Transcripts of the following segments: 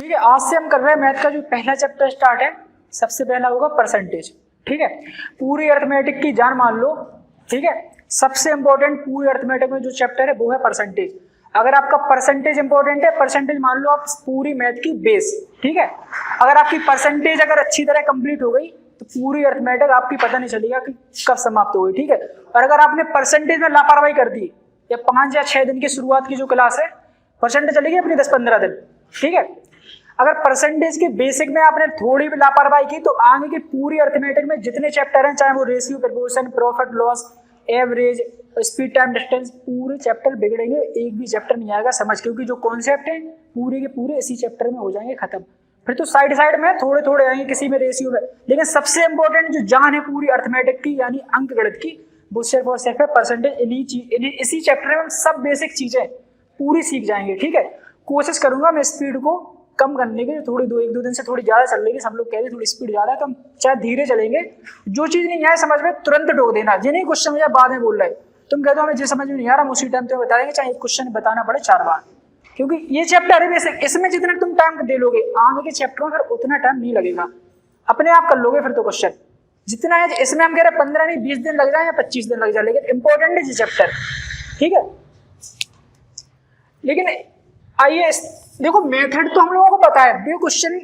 ठीक है, आज से हम कर रहे हैं मैथ का जो पहला चैप्टर स्टार्ट है। सबसे पहला होगा परसेंटेज। ठीक है, पूरी अर्थमेटिक की जान मान लो। ठीक है, सबसे इंपॉर्टेंट पूरी अर्थमेटिक में जो चैप्टर है वो है परसेंटेज। अगर आपका परसेंटेज इंपॉर्टेंट है, परसेंटेज मान लो आप पूरी मैथ की बेस। ठीक है, अगर आपकी परसेंटेज अगर अच्छी तरह कंप्लीट हो गई तो पूरी अर्थमेटिक आपकी पता नहीं चलेगा कि कब समाप्त हो गई। ठीक है, और अगर आपने परसेंटेज में लापरवाही कर दी या 5 या 6 दिन की शुरुआत की जो क्लास है, परसेंटेज चलेगी अपनी 10-15 दिन। ठीक है, अगर परसेंटेज के बेसिक में आपने थोड़ी भी लापरवाही की तो आगे की पूरी अर्थमेटिक में जितने चैप्टर हैं, चाहे वो ratio, proportion, profit loss, average, speed time distance, पूरे चैप्टर बिगड़ेंगे, एक भी चैप्टर नहीं आएगा समझ, क्योंकि जो कॉन्सेप्ट है पूरे के पूरे इसी चैप्टर में हो जाएंगे खत्म। फिर तो साइड साइड में थोड़े थोड़े आएंगे किसी में रेशियो में, लेकिन सबसे इंपॉर्टेंट जो जान है पूरी अर्थमेटिक की यानी अंक गणित की, वो सिर्फ और सिर्फ है परसेंटेज। इसी चैप्टर में हम सब बेसिक चीजें पूरी सीख जाएंगे। ठीक है, कोशिश करूंगा मैं स्पीड को कम करने के, थोड़ी 1-2 दिन से थोड़ी ज्यादा चल रही है, सब लोग कह रहे हैं थोड़ी स्पीड ज्यादा है, तो हम चाहे धीरे चलेंगे। जो चीज नहीं आए समझ में तुरंत टोक देना, ये नहीं क्वेश्चन मुझे बाद में बोल रहे तुम कह दो हमें जो समझ में नहीं आ रहा हम उसी टाइम तुम्हें बता देंगे, चाहे एक क्वेश्चन बताना पड़े 4 बार, क्योंकि ये चैप्टर है बेसिक, इसमें जितना तुम टाइम दे लोगे आगे के चैप्टरों में फिर उतना टाइम नहीं लगेगा, अपने आप कर लोगे फिर तो क्वेश्चन जितना है। इसमें हम कह रहे 15 नहीं 20 दिन लग जाए या 25 दिन लग जाए, लेकिन इंपॉर्टेंट है ये चैप्टर। ठीक है, लेकिन आइए देखो मेथड तो हम लोगों को पता है, ये क्वेश्चन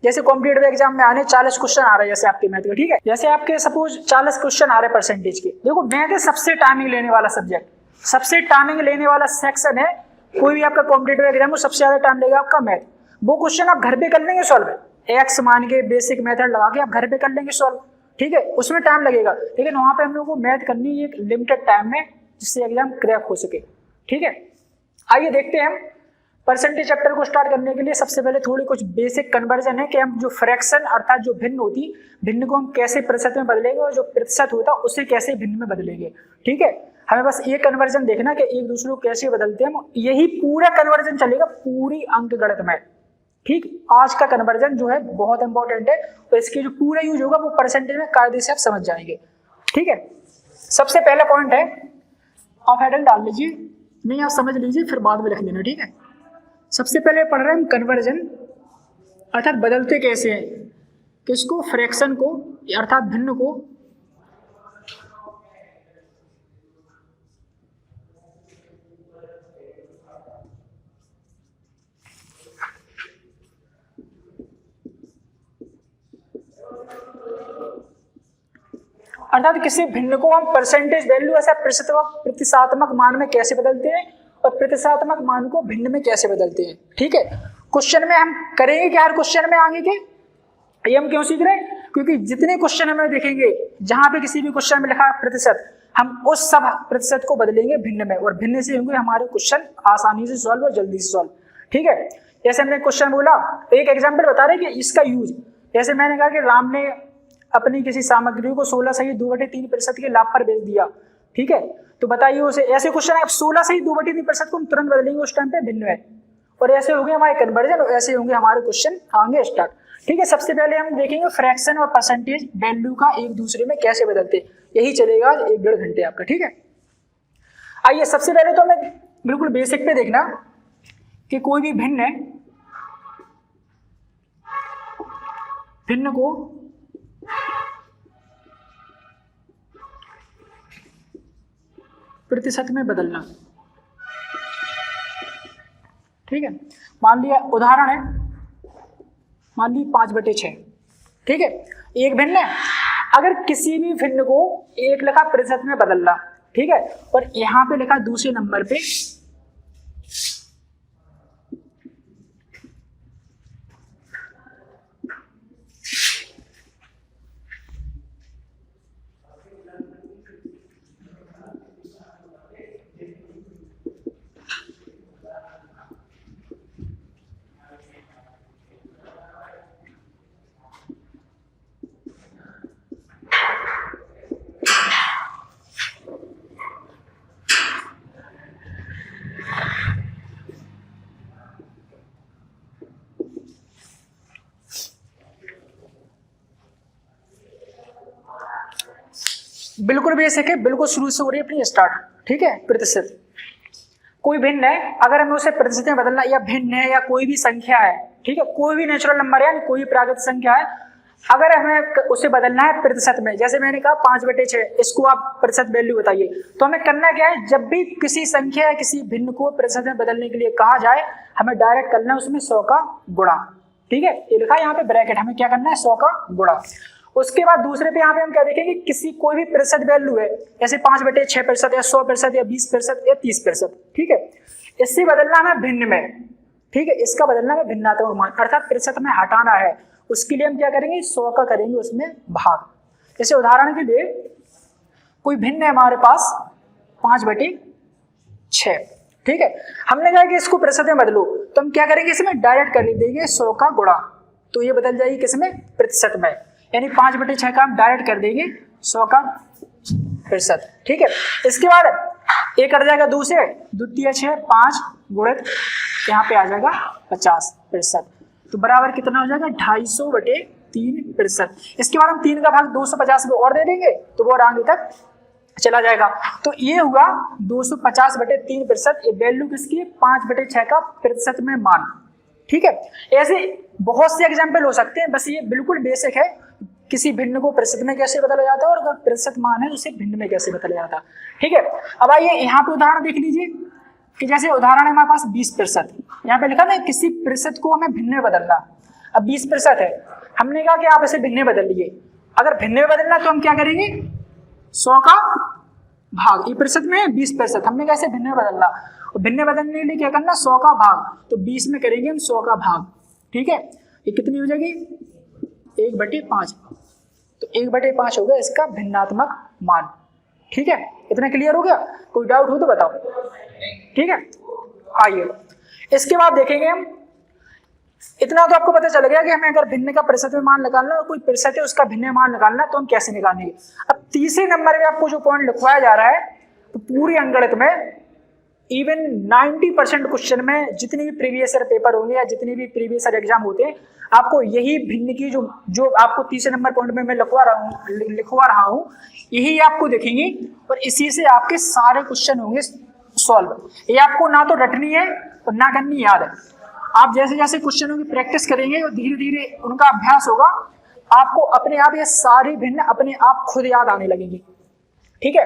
जैसे कॉम्पिटिटिव एग्जाम में आने 40 क्वेश्चन आ रहे हैं जैसे आपके मैथ के। ठीक है, जैसे आपके सपोज 40 क्वेश्चन आ रहे हैं परसेंटेज के। देखो मैथ है सबसे टाइमिंग लेने वाला सब्जेक्ट, सबसे टाइमिंग लेने वाला सेक्शन है। कोई भी आपका कॉम्पिटिटिव एग्जाम में सबसे ज्यादा टाइम लेगा आपका मैथ। वो क्वेश्चन आप घर पे कर लेंगे सॉल्व, एक्स मान के बेसिक मेथड लगा के आप घर पे कर लेंगे सॉल्व। ठीक है, उसमें टाइम लगेगा, लेकिन वहां पे हम लोग को मैथ करनी है एक लिमिटेड टाइम में जिससे एग्जाम क्रैक हो सके। ठीक है, आइए देखते हैं हम परसेंटेज चैप्टर को स्टार्ट करने के लिए सबसे पहले थोड़ी कुछ बेसिक कन्वर्जन है कि हम जो फ्रैक्शन अर्थात जो भिन्न होती, भिन्न को हम कैसे प्रतिशत में बदलेंगे और जो प्रतिशत होता उसे कैसे भिन्न में बदलेंगे। ठीक है, हमें बस ये कन्वर्जन देखना कि एक दूसरे को कैसे बदलते हैं, यही पूरा कन्वर्जन चलेगा पूरी अंक गणित में। ठीक, आज का कन्वर्जन जो है बहुत इंपॉर्टेंट है, तो इसके जो पूरा यूज होगा वो परसेंटेज में कायदे से आप समझ जाएंगे। ठीक है, सबसे पहला पॉइंट है, आप हेडिंग डाल लीजिए, नहीं आप समझ लीजिए फिर बाद में लिख लेना। ठीक है, सबसे पहले पढ़ रहे हैं हम कन्वर्जन अर्थात बदलते कैसे हैं, किसको, फ्रैक्शन को अर्थात भिन्न को अर्थात किसी भिन्न को हम परसेंटेज वैल्यू ऐसा प्रतिशतात्मक मान में कैसे बदलते हैं और प्रतिशतात्मक मान को भिन्न में कैसे बदलते हैं। ठीक है, क्वेश्चन में हम करेंगे क्या, हर क्वेश्चन में आगे के ये हम क्यों सीख रहे हैं, क्योंकि जितने क्वेश्चन हमें देखेंगे जहां पे किसी भी क्वेश्चन में लिखा प्रतिशत, हम उस सब प्रतिशत को बदलेंगे भिन्न में, और भिन्न से होंगे हमारे क्वेश्चन आसानी से सॉल्व और जल्दी से सॉल्व। ठीक है, जैसे हमने क्वेश्चन बोला, एक एग्जाम्पल बता रहे कि इसका यूज, जैसे मैंने कहा कि राम ने अपनी किसी सामग्री को 16 सही 2/3% के लाभ पर बेच दिया। ठीक है, तो बताइए उसे, ऐसे क्वेश्चन आप 16 सही 2/3% को हम तुरंत बदलेंगे उस टाइम पे भिन्न में, और ऐसे होंगे हमारे कन्वर्जन और ऐसे होंगे हमारे क्वेश्चन आगे स्टार्ट। ठीक है, सबसे पहले हम देखेंगे फ्रैक्शन और परसेंटेज वैल्यू का एक दूसरे में कैसे बदलते, यही चलेगा 1-1.5 घंटे आपका। ठीक है, आइए सबसे पहले तो हमें बिल्कुल बेसिक पे देखना कि कोई भी भिन्न है, भिन्न को प्रतिशत में बदलना। ठीक है, मान लिया उदाहरण है, मान ली 5/6। ठीक है, एक भिन्न है, अगर किसी भी भिन्न को एक लिखा प्रतिशत में बदलना, ठीक है, और यहां पे लिखा दूसरे नंबर पे बिल्कुल बेसिक है, बिल्कुल शुरू से हो रही है अपनी स्टार्ट। ठीक है, प्रतिशत कोई भिन्न है, अगर हमें उसे प्रतिशत में बदलना, या भिन्न है या कोई भी संख्या है, ठीक है, कोई भी नेचुरल नंबर है, कोई भी प्राकृतिक संख्या है, अगर हमें उसे बदलना है प्रतिशत में, जैसे मैंने कहा 5/6, इसको आप प्रतिशत वैल्यू बताइए, तो हमें करना क्या है, जब भी किसी संख्या या किसी भिन्न को प्रतिशत में बदलने के लिए कहा जाए, हमें डायरेक्ट करना है उसमें 100 का गुणा। ठीक है, ये लिखा है यहाँ पे ब्रैकेट, हमें क्या करना है 100 का गुणा। उसके बाद दूसरे पे यहाँ पे हम क्या देखेंगे, किसी कोई भी प्रतिशत वैल्यू है, जैसे 5/6% या 100% या 20% या 30%, ठीक है, इससे बदलना हमें भिन्न में, ठीक है, इसका बदलना हमें भिन्नात्मक मान, अर्थात प्रतिशत में हटाना है, उसके लिए हम क्या करेंगे 100 का करेंगे उसमें भाग। जैसे उदाहरण के लिए कोई भिन्न है हमारे पास 5/6, ठीक है, हमने कहा कि इसको प्रतिशत में बदलो, तो हम क्या करेंगे, इसमें डायरेक्ट कर देंगे 100 का गुणा, तो ये बदल जाएगी किसमें, प्रतिशत में, यानी 5/6 का हम डायरेक्ट कर देंगे 100 का प्रतिशत। ठीक है, इसके बाद एक कर जाएगा 2 से, 2 × 6 5 गुणित यहाँ पे आ जाएगा 50%, तो बराबर कितना हो जाएगा 250/3%। इसके बाद हम 3 का भाग 250 में और दे देंगे, तो वो आगे तक चला जाएगा, तो ये हुआ 250/3%। ये वैल्यू किसकी है, 5/6 का प्रतिशत में मान। ठीक है, ऐसे बहुत से एग्जाम्पल हो सकते हैं, बस ये बिल्कुल बेसिक है, किसी भिन्न को प्रतिशत में कैसे बदला जाता है और अगर प्रतिशत मान है तो उसे भिन्न में कैसे बदला जाता है। ठीक है, अब आइए यहाँ पे उदाहरण देख लीजिए कि जैसे उदाहरण है हमारे पास 20%, यहाँ पे लिखा ना किसी प्रतिशत को हमें भिन्न में बदलना। अब 20% है, हमने कहा कि आप इसे भिन्न में बदल लीजिए, अगर भिन्न में बदलना तो हम क्या करेंगे 100 का भाग, ये प्रतिशत में है 20%, हमने कहा इसे भिन्न में बदलना, और भिन्न में बदलने के लिए क्या करना 100 का भाग, तो 20 में करेंगे हम 100 का भाग। ठीक है, ये कितनी हो जाएगी 1/5, तो 1/5 हो गया इसका भिन्नात्मक मान। ठीक है, इतना क्लियर हो गया, कोई डाउट हो तो बताओ। ठीक है, आइए इसके बाद देखेंगे हम, इतना तो आपको पता चल गया कि हमें अगर भिन्न का प्रतिशत में मान निकालना है और कोई प्रतिशत है उसका भिन्न मान निकालना है तो हम कैसे निकालेंगे। अब तीसरे नंबर में आपको जो पॉइंट लिखवाया जा रहा है, तो पूरी अंकगणित में इवन 90% क्वेश्चन में जितने भी प्रीवियस ईयर पेपर होंगे या जितने भी प्रीवियस ईयर एग्जाम होते हैं, आपको यही भिन्न की जो आपको तीसरे नंबर पॉइंट में मैं लिखवा रहा हूँ यही आपको देखेंगे, और इसी से आपके सारे क्वेश्चन होंगे सॉल्व। ये आपको ना तो रटनी है और ना करनी याद है, आप जैसे जैसे क्वेश्चनों की प्रैक्टिस करेंगे और धीरे धीरे उनका अभ्यास होगा, आपको अपने आप ये सारी भिन्न अपने आप खुद याद आने लगेंगी। ठीक है,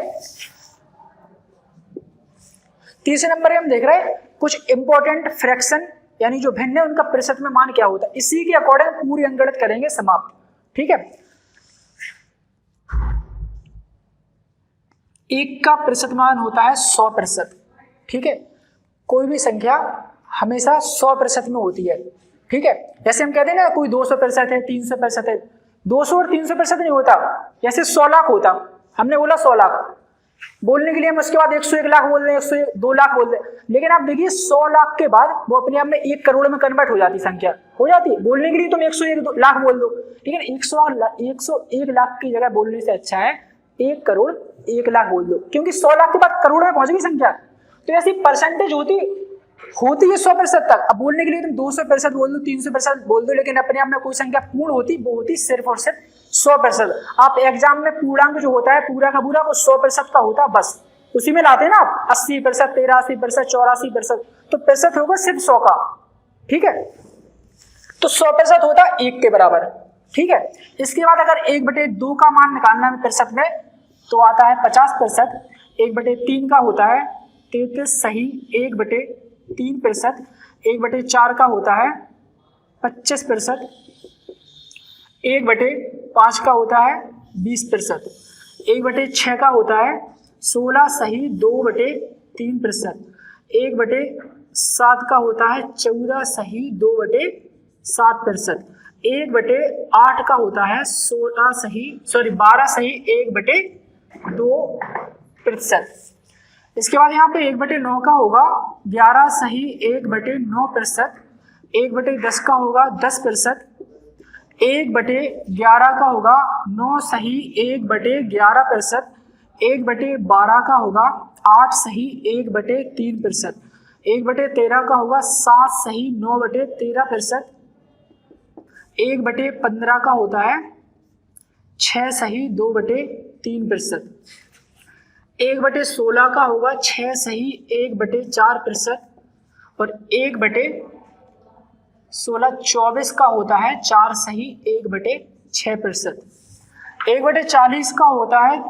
तीसरे नंबर में हम देख रहे हैं कुछ इंपॉर्टेंट फ्रैक्शन, यानी जो भिन्न है उनका प्रतिशत में मान क्या होता है, इसी के अकॉर्डिंग पूरी अंकगणित करेंगे समाप्त। ठीक है, 1 का प्रतिशत मान होता है 100%। ठीक है, कोई भी संख्या हमेशा 100% में होती है। ठीक है, जैसे हम कहते हैं ना कोई 200% है, 300% है, 200 और 300% नहीं होता, जैसे 100 लाख होता, हमने बोला 100 लाख बोलने के लिए हम उसके बाद 101 लाख बोल रहे हैं, 102 लाख बोल रहे हैं, लेकिन आप देखिए 100 लाख के बाद वो अपने आप में 1 करोड़ में कन्वर्ट हो जाती संख्या, हो जाती है। बोलने के लिए तुम 101 लाख बोल दो, लेकिन 101 लाख की जगह बोलने से अच्छा है 1 करोड़ 1 लाख बोल दो, क्योंकि 100 लाख के बाद करोड़ में पहुंच गई संख्या। तो ऐसी परसेंटेज होती है 100% तक। अब बोलने के लिए तुम 200% बोल दो, 300% बोल दो, लेकिन अपने आप में कोई संख्या पूर्ण होती वो होती सिर्फ और सिर्फ 100%। आप एग्जाम में पूर्णांक जो होता है पूरा का पूरा वो 100% का होता है, बस उसी में लाते हैं ना आप 80%, 83%, 84%, तो प्रतिशत होगा सिर्फ 100 का। ठीक है, तो 100% होता है 1 के बराबर। ठीक है, इसके बाद अगर 1/2 का मान निकालना है प्रतिशत में तो आता है 50%, 1/3 का होता है 33 सही 1/3%, 1/4 का होता है 25%, 1/5 का होता है 20%, 1/6 का होता है 16 सही 2/3%, 1/7 का होता है 14 सही 2/7%, 1/8 का होता है 12 सही 1/2%। इसके बाद यहाँ पे 1/9 का होगा 11 सही 1/9%, 1/10 का होगा 10%, 1/11 का होगा 9 सही 1/11%, 1/12 का होगा 8 सही 1/3%, 1/13 का होगा 7 सही 9/13%, 1/15 का होता है 6 सही 2/3%, 1/16 का होगा 6 सही 1/4%, और 1/17 16/24 का होता है 4 सही 1/6%। 1/40 का होता है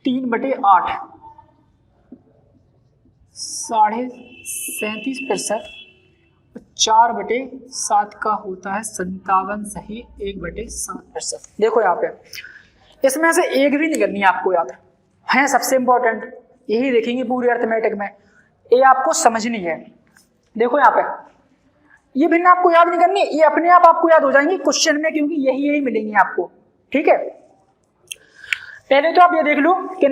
3/8, 37.5%। 4/7 का होता है 57 सही 1/7%। देखो यहाँ पे इसमें से एक भी नहीं करनी है आपको याद है, सबसे इंपॉर्टेंट यही देखेंगे पूरी अर्थमेटिक में, ये आपको समझनी है। देखो यहाँ पे ये भिन्न आपको याद नहीं करनी, ये अपने आप आपको याद हो जाएंगी क्वेश्चन में, क्योंकि यही मिलेंगी आपको। ठीक है, पहले तो आप ये देख लो कि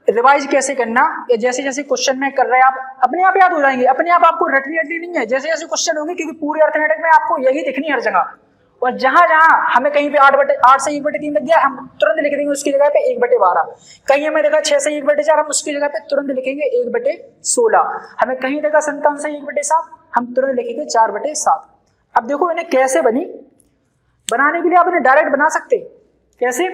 रिवाइज कैसे करना, या जैसे जैसे क्वेश्चन में कर रहे हैं आप अपने आप याद हो जाएंगे, अपने आप आपको रटनी नहीं है, जैसे जैसे क्वेश्चन होंगे, क्योंकि पूरी अर्थमेटिक में आपको यही दिखनी है हर जगह। और जहां जहां हमें कहीं पे 8 से 1/3 लग गया, हम तुरंत लिख देंगे उसकी जगह पे 1/12। कहीं हमें देखा 6 से 1/4, हम उसकी जगह पे तुरंत लिखेंगे 1/16। हमें कहीं देखा 57 से 1/7, हम तुरंत लिखेंगे 4/7। अब देखो इन्हें कैसे बनी, बनाने के लिए आप इन्हें डायरेक्ट बना सकते, कैसे?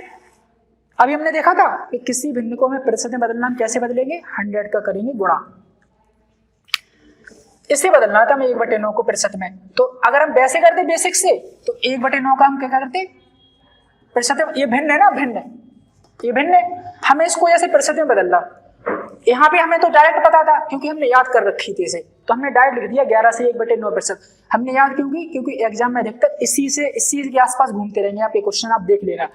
अभी हमने देखा था कि किसी भिन्न को हमें प्रतिशत में बदलना, हम कैसे बदलेंगे? 100 का करेंगे गुणा, इससे बदलना था हमें 1/9 को प्रतिशत में। तो अगर हम वैसे करते बेसिक से, तो 1/9 का हम क्या करते प्रतिशत में, ये भिन्न है ना, भिन्न है, ये भिन्न है, हमें इसको ऐसे प्रतिशत में बदलना। यहाँ पे हमें तो डायरेक्ट पता था क्योंकि हमने याद कर रखी थी इसे, तो हमने डायरेक्ट लिख दिया 11 से 1/9%। हमने याद क्योंकि एग्जाम में अधिकतर इसी के आसपास घूमते रहेंगे। आप ये क्वेश्चन आप देख लेना,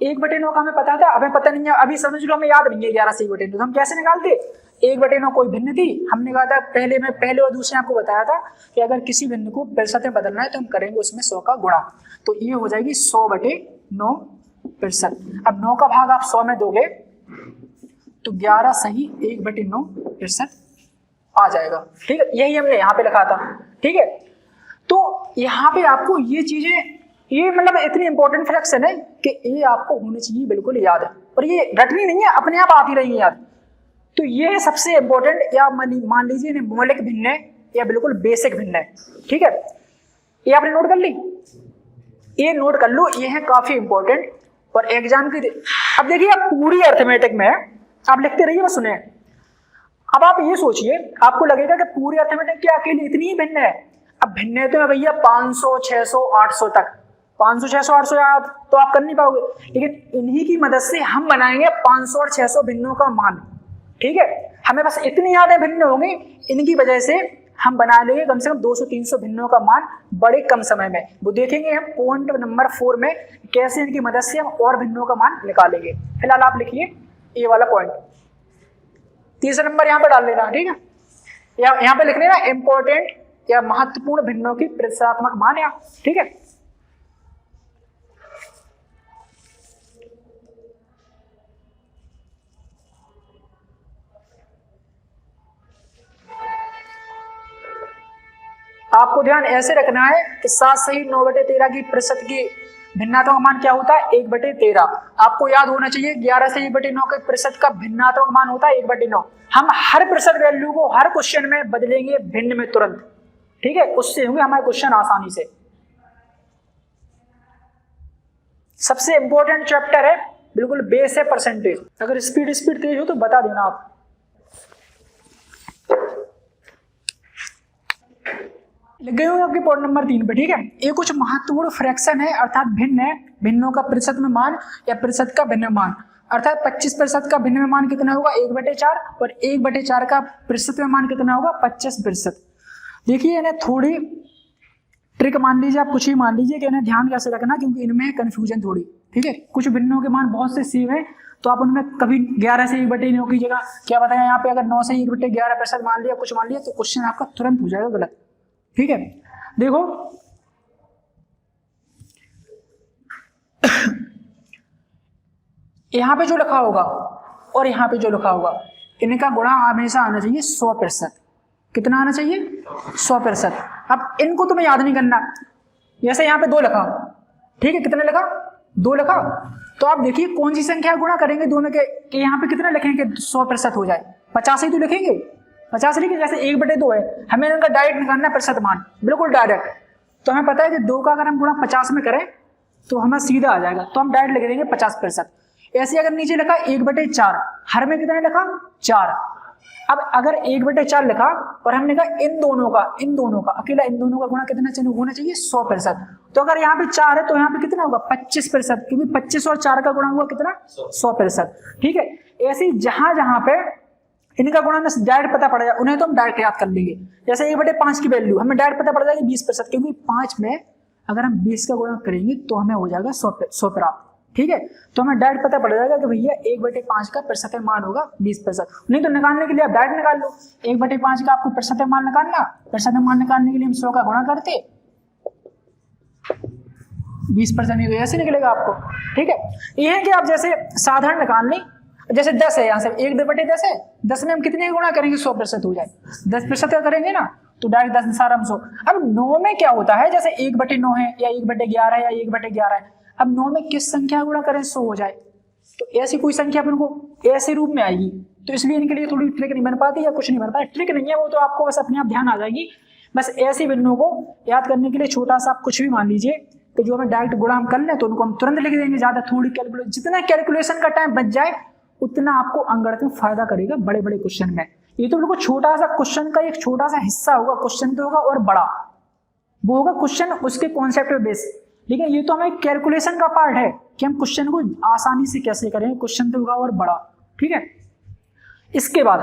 1/9 का हमें पता था, हमें पता नहीं है, अभी समझ लो हमें याद नहीं है 11 से 1/9, तो हम कैसे निकालते? 1/9 कोई भिन्न थी, हमने कहा था पहले और दूसरे आपको बताया था कि अगर किसी भिन्न को प्रतिशत में बदलना है तो हम करेंगे उसमें 100 का गुणा, तो ये हो जाएगी 100/9%। अब 9 का भाग आप 100 में दोगे तो 11 सही 1/9% आ जाएगा। ठीक है, यही हमने यहाँ पे लिखा था। ठीक है, तो यहाँ पे आपको ये चीजें, ये मतलब इतनी इंपॉर्टेंट फ्रैक्शन है कि ये आपको होनी चाहिए बिल्कुल याद है, और ये रटनी नहीं है, अपने आप आती रहेंगी याद। तो ये है सबसे इंपॉर्टेंट, या मान लीजिए मौलिक भिन्न है या बिल्कुल बेसिक भिन्न है। ठीक है, ये आपने नोट कर ली, ये नोट कर लो, ये है काफी इंपॉर्टेंट। और एग्जाम की अब देखिए, आप पूरी अर्थमेटिक में आप लिखते रहिए, बस सुने। अब आप ये सोचिए, आपको लगेगा कि पूरी अर्थमेटिक क्या अकेली इतनी ही भिन्न है? अब भिन्न है तो भैया 500, 600, 800 तक, 500, 600, 800 याद तो आप कर नहीं पाओगे, लेकिन इन्हीं की मदद से हम बनाएंगे 500 और 600 भिन्नों का मान। ठीक है, हमें बस इतनी यादें भिन्न होंगी, इनकी वजह से हम बना लेंगे कम से कम 200-300 भिन्नों का मान बड़े कम समय में। वो देखेंगे हम पॉइंट नंबर 4 में कैसे इनकी मदद से हम और भिन्नों का मान निकालेंगे। फिलहाल आप लिखिए ये वाला पॉइंट, तीसरा नंबर यहाँ पे डाल लेना। ठीक है, यहाँ पे लिख लेना इंपॉर्टेंट या महत्वपूर्ण भिन्नों की प्रतिशतात्मक मान। या ठीक है, आपको ध्यान ऐसे रखना है कि 7 सही 9/13 की प्रतिशत की भिन्नात्मक मान क्या होता है? 1/13। आपको याद होना चाहिए 11 से 1/9 के प्रतिशत का भिन्नात्मक मान होता है 1/9। हम हर प्रतिशत वैल्यू को हर क्वेश्चन में बदलेंगे भिन्न में तुरंत। ठीक है, उससे होंगे हमारे क्वेश्चन आसानी से। सबसे इंपॉर्टेंट चैप्टर है, बिल्कुल बेस है परसेंटेज। अगर स्पीड तेज हो तो बता देना आप। लग गए होंगे आपके पॉइंट नंबर 3 पे। ठीक है, ये कुछ महत्वपूर्ण फ्रैक्शन है, अर्थात भिन्न है, भिन्नों का प्रतिशत में मान या प्रतिशत का भिन्न मान। अर्थात 25% का भिन्न में मान कितना होगा? 1/4, और 1/4 का प्रतिशत में मान कितना होगा? 25%। देखिए इन्हें थोड़ी ट्रिक मान लीजिए, आप कुछ ही मान लीजिए कि इन्हें ध्यान कैसे रखना, क्योंकि इनमें कंफ्यूजन थोड़ी। ठीक है, कुछ भिन्नों के मान बहुत से सेम है, तो आप उनमें कभी 11 से 1/9 की जगह क्या बताया, यहाँ पे अगर 9 से 1/11% मान लिया, कुछ मान लिया, तो क्वेश्चन आपका तुरंत हो जाएगा गलत। ठीक है, देखो यहां पे जो लिखा होगा और यहां पे जो लिखा होगा, इनका गुणा हमेशा आना चाहिए 100%। कितना आना चाहिए? 100%। अब इनको तुम्हें याद नहीं करना, जैसे यहां पे 2 लिखा, ठीक है, कितने लिखा? 2 लिखा, तो आप देखिए कौन सी संख्या गुणा करेंगे दोनों के, कि यहाँ पे कितना लिखेंगे 100% हो जाए? 50 ही तो लिखेंगे, 50 लिखे। जैसे 1/2 है, हमें इनका डायरेक्ट निकालना है प्रतिशत मान, बिल्कुल डायरेक्ट। तो हमें पता है कि 2 का अगर हम गुणा 50 में करें तो हमें सीधा आ जाएगा, तो हम डायरेक्ट लिख देंगे 50%। ऐसे अगर नीचे लिखा 1/4, हर में कितना लिखा 4। अब अगर 1/4 लिखा और हमने कहा इन दोनों का अकेला इन दोनों का गुणा कितना होना चाहिए 100%। तो अगर यहाँ पे 4 है तो यहाँ पे कितना होगा 25%, क्योंकि 25 और 4 का गुणा हुआ कितना 100%। ठीक है, ऐसे ही जहां जहां पे इनका गुणा हमें डायरेक्ट पता पड़ जाए उन्हें तो हम डायरेक्ट याद कर लेंगे। जैसे 1/5 की वैल्यू हमें डायरेक्ट पता पड़ जाएगी 20%, क्योंकि 5 में अगर हम 20 का गुणा करेंगे तो हमें हो जाएगा 100 प्राप्त। ठीक है, तो हमें डायरेक्ट पता पड़ जाएगा कि भैया 1/5 का प्रतिशत मान होगा 20%। नहीं तो निकालने के लिए आप डायरेक्ट निकाल लो, 1/5 का आपको प्रतिशत मान निकालना, प्रतिशत मान निकालने के लिए हम 100 का गुणा करते 20%, तो ऐसे निकलेगा आपको। ठीक है, ये है कि आप जैसे साधारण निकालने, जैसे 10 है, यहाँ से 1/10 है, 10 में हम कितने गुणा करेंगे 100% हो जाए, 10% का करेंगे ना तो डायरेक्ट 10 सारा 100। अब 9 में क्या होता है, जैसे 1/9 है या 1/11 है या 1/11 है, अब 9 में किस संख्या गुणा करें 100 हो जाए, तो ऐसी कोई संख्या अपन को ऐसे रूप में आएगी, तो इसलिए इनके लिए थोड़ी ट्रिक नहीं बन पाती या कुछ नहीं बन पाता। ट्रिक नहीं है वो, तो आपको बस अपने आप ध्यान आ जाएगी। बस ऐसी बिंदुओं को याद करने के लिए छोटा सा आप कुछ भी मान लीजिए कि जो हमें डायरेक्ट गुणा हम कर लें तो उनको हम तुरंत लिख देंगे, ज्यादा थोड़ी कैलकुलेशन, जितना कैलकुलेशन का टाइम बच जाए उतना आपको अंकगणित में फायदा करेगा बड़े बड़े क्वेश्चन में। ये तो बिल्कुल छोटा सा क्वेश्चन का एक छोटा सा हिस्सा होगा, क्वेश्चन तो होगा और बड़ा वो होगा क्वेश्चन उसके कॉन्सेप्ट पे बेस, लेकिन ये तो हमें कैलकुलेशन का पार्ट है कि हम क्वेश्चन को आसानी से कैसे करें, क्वेश्चन तो होगा और बड़ा। ठीक है, इसके बाद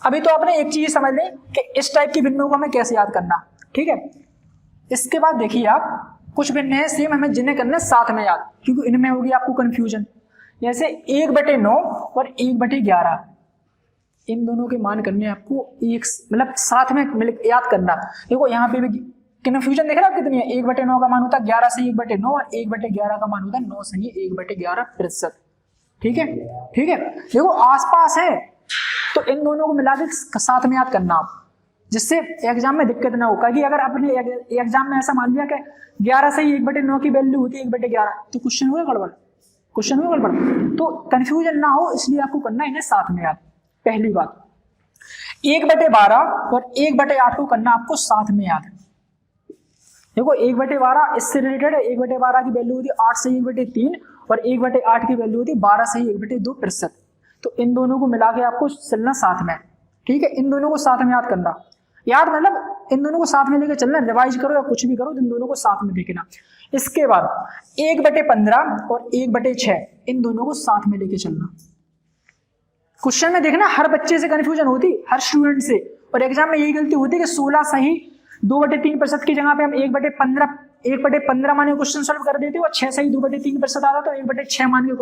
अभी तो आपने एक चीज समझ लें कि इस टाइप की बिंदुओं को हमें कैसे याद करना। ठीक है, इसके बाद देखिए आप कुछ भिन्न है सेम हमें जिन्हें करना साथ में याद, क्योंकि इनमें होगी आपको कंफ्यूजन। जैसे 1/9 और 1/11, इन दोनों के मान करने आपको एक मतलब साथ में याद करना। देखो यहाँ पे भी कंफ्यूजन देख रहे हो कितनी है, 1/9 का मान होता है 11 से 1/9 और 1/11 का मान होता है 9 से 1/11%। ठीक है, ठीक है, देखो आसपास है तो इन दोनों को मिला के साथ में याद करना आप, जिससे एग्जाम में दिक्कत ना हो। कि अगर आपने एग्जाम में ऐसा मान लिया कि 11 से 1/9 की वैल्यू होती है 1/11, तो क्वेश्चन हुआ गड़बड़, क्वेश्चन हुआ गड़बड़। तो कंफ्यूजन ना हो इसलिए आपको करना है इन्हें साथ में याद। पहली बात 1/12 और 1/8 को करना आपको साथ में याद। देखो 1/12 इससे रिलेटेड है, 1/12 की वैल्यू होती है 8 से 1/3 और 1/8 की वैल्यू होती है 12 से 1/2%। तो इन दोनों को मिला के आपको चलना साथ में। ठीक है, इन दोनों को साथ में याद करना, याद मतलब इन दोनों को साथ में लेके चलना, रिवाइज करो या कुछ भी करो, इन दोनों को साथ में देखना। इसके बाद 1/15 और 1/6 इन दोनों को साथ में लेके चलना। क्वेश्चन में देखना हर बच्चे से कंफ्यूजन होती, हर स्टूडेंट से, और एग्जाम में यही गलती होती है कि 16 सही 2/3% की जगह पे हम 1/15 मान के क्वेश्चन सॉल्व कर देते हो, और 6 सही 2/3% आता तो 1/6 मान के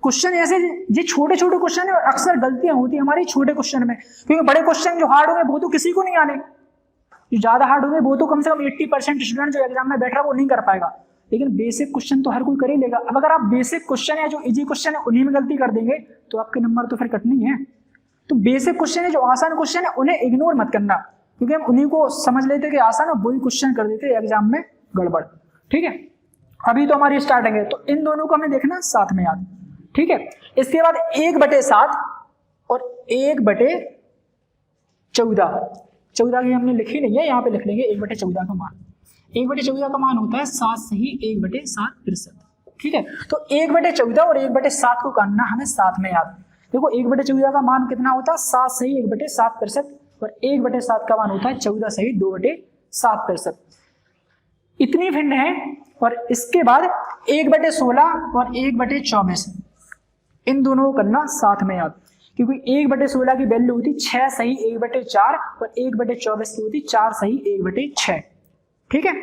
क्वेश्चन ऐसे ये छोटे छोटे क्वेश्चन है और अक्सर गलतियां होती है हमारी छोटे क्वेश्चन में, क्योंकि बड़े क्वेश्चन जो हार्ड होंगे वो तो किसी को नहीं आने, जो ज्यादा हार्ड होंगे वो तो कम से कम 80% स्टूडेंट जो एग्जाम में बैठ रहा है वो नहीं कर पाएगा, लेकिन बेसिक क्वेश्चन तो हर कोई कर ही लेगा। अब अगर आप बेसिक क्वेश्चन है जो इजी क्वेश्चन है उन्हीं में गलती कर देंगे तो आपके नंबर तो फिर कटनी है। तो बेसिक क्वेश्चन है जो आसान क्वेश्चन है उन्हें इग्नोर मत करना, क्योंकि हम उन्हीं को समझ लेते कि आसान और वही क्वेश्चन कर देते एग्जाम में गड़बड़। ठीक है, अभी तो हमारी स्टार्टिंग है तो इन दोनों को हमें देखना साथ में याद। ठीक है, इसके बाद 1/7 और 1/14 की हमने लिखी नहीं है, यहाँ पे लिख लेंगे 1/14 का मान। 1/14 का मान होता है 7 सही 1/7%। ठीक है, तो 1/14 और 1/7 को करना हमें साथ में याद। देखो 1/14 का मान कितना होता है 7 सही 1/7%, और 1/7 का मान होता है 14 सही 2/7%। इतनी भिन्न है। और इसके बाद 1/16 और 1/24 इन दोनों को करना साथ में याद, क्योंकि 1/16 की वैल्यू होती 6 सही 1/4 और 1/24 की होती 4 सही 1/6। ठीक है,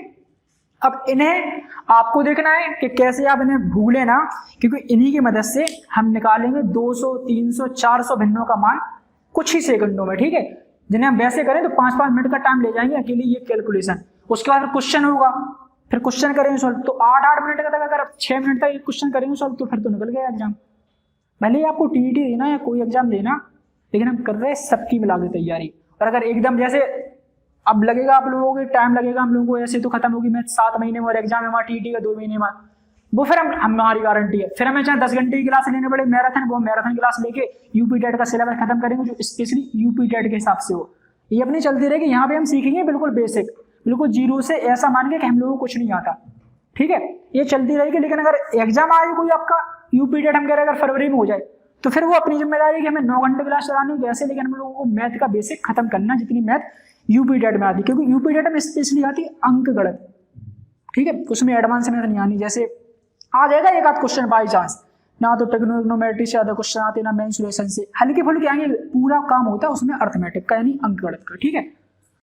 अब इन्हें आपको देखना है कि कैसे आप इन्हें भूले ना, क्योंकि इन्हीं की मदद से हम निकालेंगे 200 300 400 भिन्नों का मान कुछ ही सेकंडों में। ठीक है, जिन्हें हम वैसे करें तो 5-5 मिनट का टाइम ले जाएंगे अकेले ये कैलकुलेशन। उसके बाद क्वेश्चन होगा, फिर क्वेश्चन करेंगे सॉल्व, तो 8-8 मिनट का तक अगर 6 मिनट तक क्वेश्चन करेंगे सॉल्व तो फिर तो निकल गया एग्जाम। भले ही आपको टीईटी देना या कोई एग्जाम देना, लेकिन हम कर रहे हैं सबकी मिला के तैयारी। और अगर एकदम जैसे अब लगेगा आप लोगों को टाइम लगेगा, हम लोगों को ऐसे तो खत्म होगी मैथ 7 महीने में और एग्जाम है हमारा टीईटी का 2 महीने में, वो फिर हमारी गारंटी है। फिर हमें चाहे 10 घंटे की क्लास लेने पड़े मैराथन, वो मैराथन क्लास लेके यूपी टेट का सिलेबस खत्म करेंगे जो स्पेशली यूपी टेट के हिसाब से हो। ये अपनी चलती रहेगी, यहाँ पे हम सीखेंगे बिल्कुल बेसिक, बिल्कुल जीरो से, ऐसा मान के कि हम लोगों को कुछ नहीं आता। ठीक है, ये चलती रहेगी। लेकिन अगर एग्जाम आए कोई आपका यूपी डेट हम कह रहे हैं अगर फरवरी में हो जाए तो फिर वो अपनी जिम्मेदारी है कि हमें 9 घंटे क्लास चलानी होगी ऐसे, लेकिन हम लोगों को मैथ का बेसिक खत्म करना जितनी मैथ यूपी डेट में आती, क्योंकि यूपी डेट में स्पेशली आती अंक गणित, ठीक है, उसमें एडवांस मैथ नहीं आनी। जैसे आ जाएगा एक आध क्वेश्चन बाई चांस, ना तो ट्रिग्नोमेट्री से ज्यादा क्वेश्चन आते ना मेंसुरेशन से, हल्के फुल्के आएंगे, पूरा काम होता है उसमें अर्थमेटिक का यानी अंक गणित का, ठीक है।